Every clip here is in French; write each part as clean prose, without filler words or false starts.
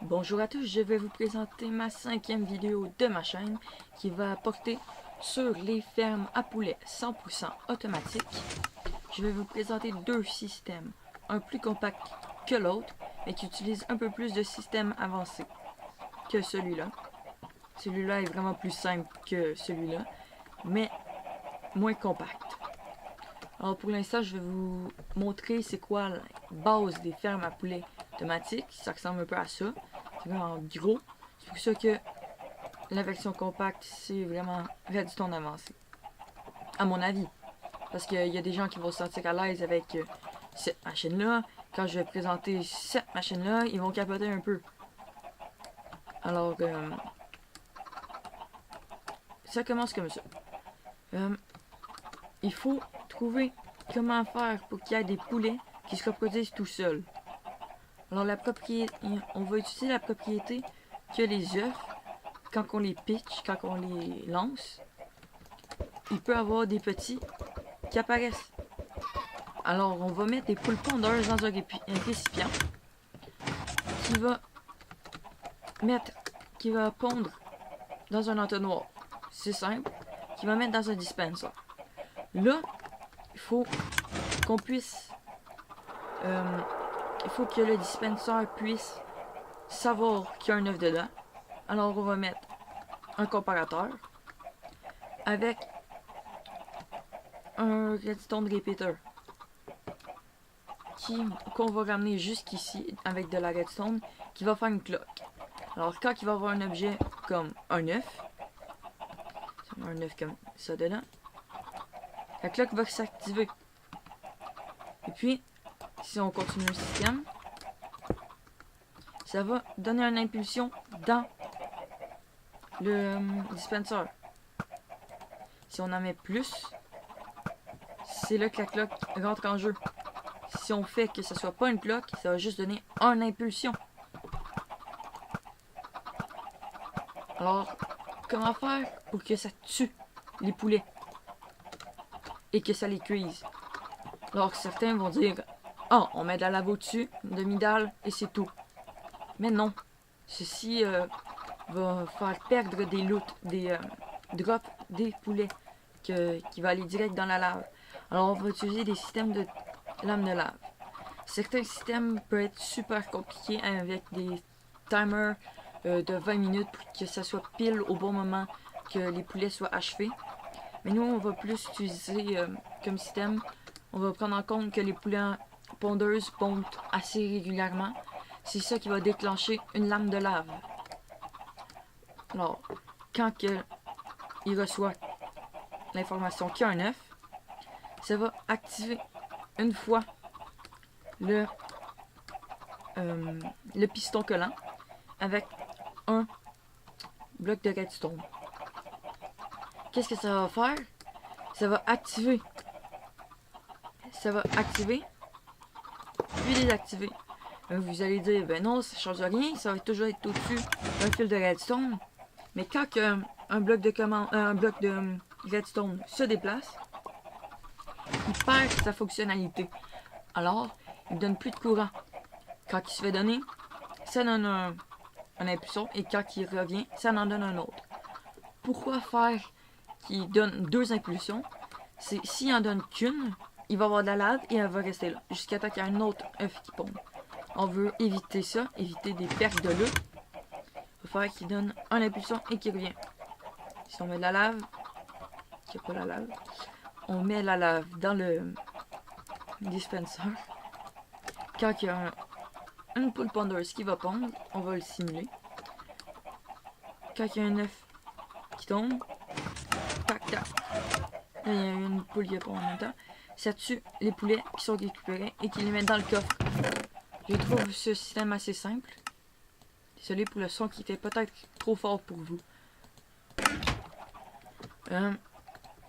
Bonjour à tous, je vais vous présenter ma 5e vidéo de ma chaîne qui va porter sur les fermes à poulets 100% automatiques. Je vais vous présenter deux systèmes, un plus compact que l'autre, mais qui utilise un peu plus de systèmes avancés que celui-là. Celui-là est vraiment plus simple que celui-là, mais moins compact. Alors pour l'instant, je vais vous montrer c'est quoi la base des fermes à poulets automatiques. Ça ressemble un peu à ça. C'est vraiment gros. C'est pour ça que la version compacte, c'est vraiment redstone avancé. À mon avis. Parce qu'il y a des gens qui vont se sentir à l'aise avec cette machine-là. Quand je vais présenter cette machine-là, ils vont capoter un peu. Alors, ça commence comme ça. Il faut trouver comment faire pour qu'il y ait des poulets qui se reproduisent tout seuls. Alors la propriété, on va utiliser la propriété que les œufs, quand on les pitch, quand on les lance, il peut y avoir des petits qui apparaissent. Alors on va mettre des poules pondeuses dans un récipient qui va pondre dans un entonnoir. C'est simple. Qui va mettre dans un dispenser. Là, il faut qu'on puisse il faut que le dispenser puisse savoir qu'il y a un œuf dedans. Alors on va mettre un comparateur avec un redstone repeater qu'on va ramener jusqu'ici avec de la redstone qui va faire une cloque. Alors quand il va avoir un objet comme un œuf, un œuf comme ça dedans, la cloque va s'activer. Et puis, si on continue le système, ça va donner une impulsion dans le dispenser. Si on en met plus, c'est là que la cloque rentre en jeu. Si on fait que ce soit pas une cloque, ça va juste donner une impulsion. Alors, comment faire pour que ça tue les poulets et que ça les cuise? Alors, certains vont dire, ah, on met de la lave au-dessus, de midal et c'est tout. Mais non, ceci va faire perdre des drops des poulets qui va aller direct dans la lave. Alors, on va utiliser des systèmes de lames de lave. Certains systèmes peuvent être super compliqués avec des timers de 20 minutes pour que ça soit pile au bon moment que les poulets soient achevés. Mais nous, on va plus utiliser comme système, on va prendre en compte que les poulets pondeuses pondent assez régulièrement. C'est ça qui va déclencher une lame de lave. Alors, quand il reçoit l'information qu'il y a un œuf, ça va activer une fois le piston collant avec un bloc de redstone. Qu'est-ce que ça va faire? Ça va activer, puis désactiver. Vous allez dire, ben non, ça ne change rien, ça va toujours être au-dessus d'un fil de redstone. Mais quand un bloc de redstone se déplace, il perd sa fonctionnalité. Alors, il ne donne plus de courant. Quand il se fait donner, ça donne un impulsion, et quand il revient, ça en donne un autre. Pourquoi faire qu'il donne deux impulsions? C'est s'il en donne qu'une, il va avoir de la lave et elle va rester là, jusqu'à temps qu'il y ait un autre œuf qui pompe. On veut éviter ça, éviter des pertes de l'œuf. Il va faire qu'il donne un impulsion et qu'il revient. Si on met de la lave, qu'il n'y a pas la lave, on met la lave dans le dispenser. Quand il y a une poule pondeuse qui va pondre, on va le simuler. Quand il y a un œuf qui tombe, tac tac, là il y a une poule qui pond en même temps, ça tue les poulets qui sont récupérés et qui les mettent dans le coffre. Je trouve ce système assez simple. Désolé pour le son qui était peut-être trop fort pour vous.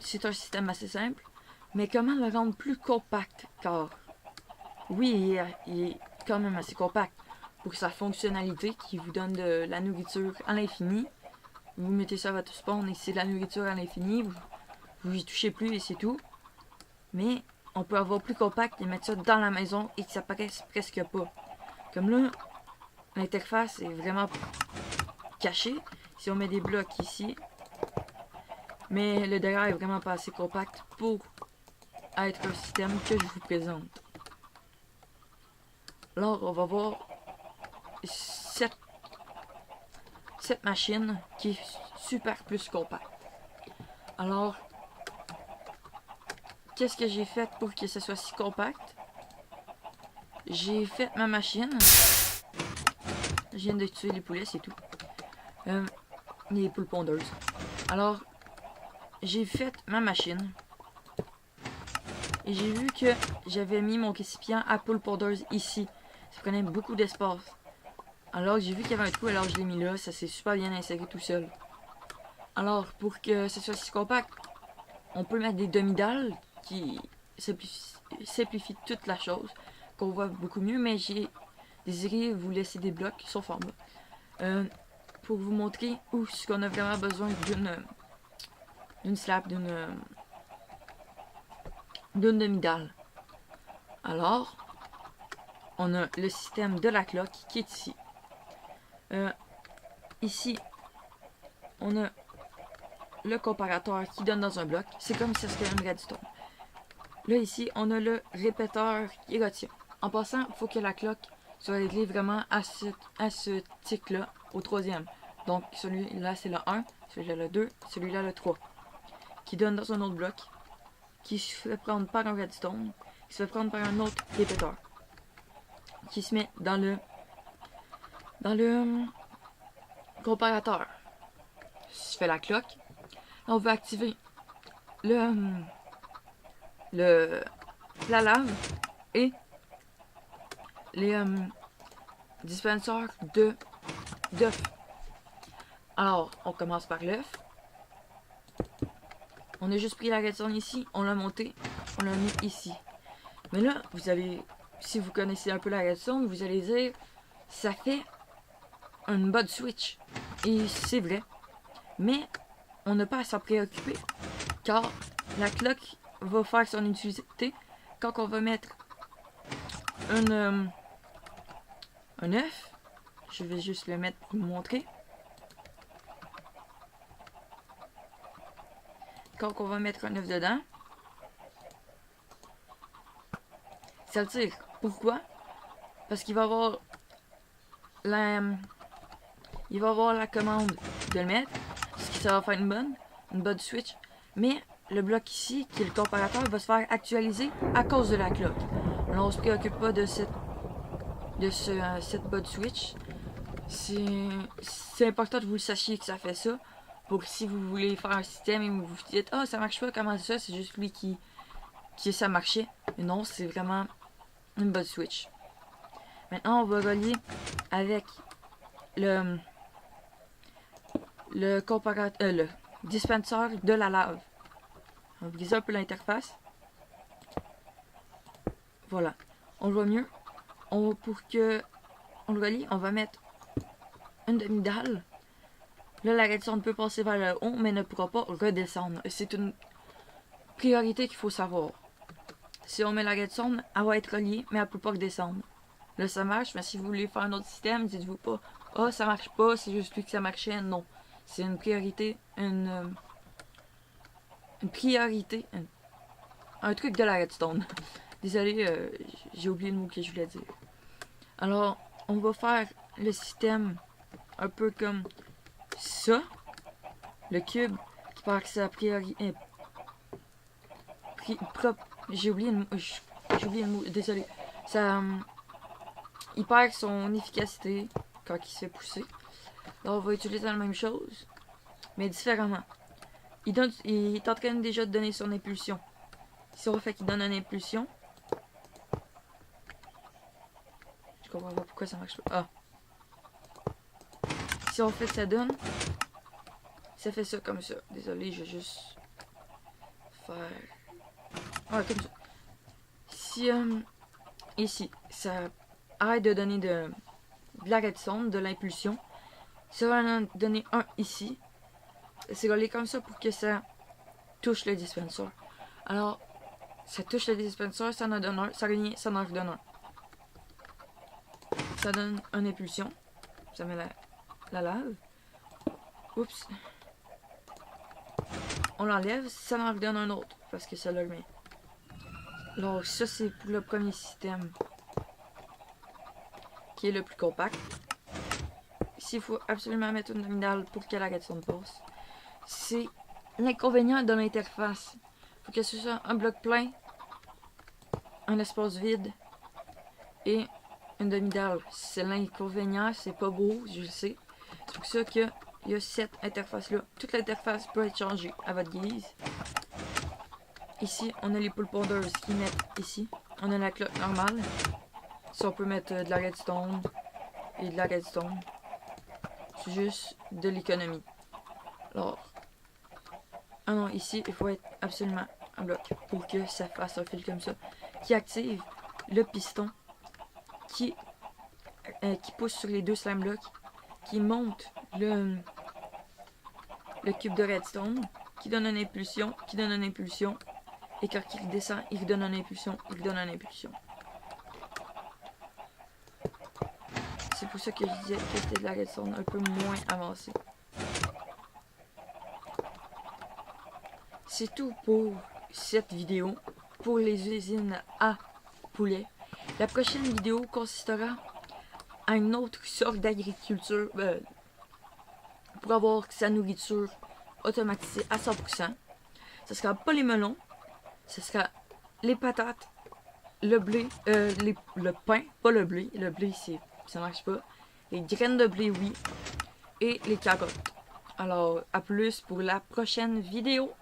C'est un système assez simple, mais comment le rendre plus compact? Car oui, il est quand même assez compact pour sa fonctionnalité qui vous donne de la nourriture à l'infini. Vous mettez ça à votre spawn et c'est de la nourriture à l'infini. Vous y touchez plus et c'est tout. Mais on peut avoir plus compact et mettre ça dans la maison et que ça paraisse presque pas. Comme là, l'interface est vraiment cachée. Si on met des blocs ici, mais le derrière est vraiment pas assez compact pour être un système que je vous présente. Alors, on va voir cette machine qui est super plus compacte. Alors, qu'est-ce que j'ai fait pour que ce soit si compact? J'ai fait ma machine. Je viens de tuer les poulets, c'est tout. Les poules pondeuses. Alors, j'ai fait ma machine. Et j'ai vu que j'avais mis mon récipient à poules pondeuses ici. Ça prenait beaucoup d'espace. Alors, j'ai vu qu'il y avait un trou, alors je l'ai mis là. Ça s'est super bien inséré tout seul. Alors, pour que ce soit si compact, on peut mettre des demi-dalles qui simplifient toute la chose, qu'on voit beaucoup mieux, mais j'ai désiré vous laisser des blocs sur format pour vous montrer où ce qu'on a vraiment besoin d'une slab, d'une demi-dalle. Alors, on a le système de la cloque qui est ici. Ici, on a le comparateur qui donne dans un bloc. C'est comme si ça serait une redstone. Là, ici, on a le répéteur qui retient. En passant, il faut que la cloque soit réglée vraiment à ce tic-là, au troisième. Donc, celui-là, c'est le 1, celui-là, le 2, celui-là, le 3. Qui donne dans un autre bloc, qui se fait prendre par un redstone, qui se fait prendre par un autre répéteur, qui se met dans le comparateur. Je fais la cloque. Là, on va activer la lave et les dispenseurs d'œufs. Alors, on commence par l'œuf. On a juste pris la redstone ici, on l'a monté, on l'a mis ici. Mais là, vous allez, si vous connaissez un peu la redstone, vous allez dire, ça fait une bonne switch. Et c'est vrai. Mais on n'a pas à s'en préoccuper, car la cloque va faire son utilité quand on va mettre un œuf. Je vais juste le mettre pour vous montrer. Quand on va mettre un œuf dedans, ça le tire. Pourquoi? Parce qu'il va avoir la commande de le mettre, ce qui ça va faire une bonne switch. Mais le bloc ici, qui est le comparateur, va se faire actualiser à cause de la cloque. Alors on se préoccupe pas de cette bonne switch. C'est important que vous le sachiez que ça fait ça. Pour que si vous voulez faire un système et vous vous dites ah ça marche pas, comment ça, c'est juste lui qui ça marchait. Mais non, c'est vraiment une bonne switch. Maintenant on va relier avec le comparateur, le dispenseur de la lave. On va briser un peu l'interface. Voilà. On le voit mieux. Pour que on le relie, on va mettre une demi-dalle. Là, la redstone peut passer vers le haut, mais ne pourra pas redescendre. C'est une priorité qu'il faut savoir. Si on met la redstone, elle va être reliée, mais elle ne peut pas redescendre. Là, ça marche, mais si vous voulez faire un autre système, dites-vous pas « Ah, ça marche pas, c'est juste lui que ça marchait. » Non. C'est une priorité, un truc de la redstone. Désolé, j'ai oublié le mot que je voulais dire. Alors, on va faire le système un peu comme ça. Le cube qui part que sa priorité. J'ai oublié le mot. Désolé. Ça, il perd son efficacité quand il se fait pousser. Alors, on va utiliser la même chose, mais différemment. Il est en train déjà de donner son impulsion. Si on fait qu'il donne une impulsion, je comprends pas pourquoi ça marche pas. Ah. Si on fait que ça donne, ça fait ça comme ça. Désolé, je vais juste faire... Ah, comme ça. Si, ici, ça arrête de donner de la redstone, de l'impulsion, ça va en donner un ici. C'est collé comme ça pour que ça touche le dispenser. Alors, ça touche le dispenser, ça en donne un, ça en redonne un. Ça donne une impulsion. Ça met la lave. Oups. On l'enlève, ça en redonne un autre, parce que ça le met. Alors ça c'est pour le premier système, qui est le plus compact. Ici il faut absolument mettre une demi-dalle pour que la redstone passe. C'est l'inconvénient de l'interface. Il faut que ce soit un bloc plein, un espace vide et une demi-dalle. C'est l'inconvénient, c'est pas beau, je le sais. C'est pour ça qu'il y a cette interface-là. Toute l'interface peut être changée à votre guise. Ici, on a les pool ponders qui mettent ici. On a la cloque normale. Si on peut mettre de la redstone et de la redstone. C'est juste de l'économie. Alors, ah non, ici, il faut être absolument un bloc pour que ça fasse un fil comme ça. Qui active le piston qui pousse sur les deux slime blocks, qui monte le cube de redstone, qui donne une impulsion, et quand il descend, il donne une impulsion, C'est pour ça que je disais que c'était de la redstone un peu moins avancée. C'est tout pour cette vidéo, pour les usines à poulet. La prochaine vidéo consistera à une autre sorte d'agriculture pour avoir sa nourriture automatisée à 100%. Ce sera pas les melons, ce sera les patates, le blé, le pain, pas le blé ça marche pas. Les graines de blé, oui, et les carottes. Alors, à plus pour la prochaine vidéo.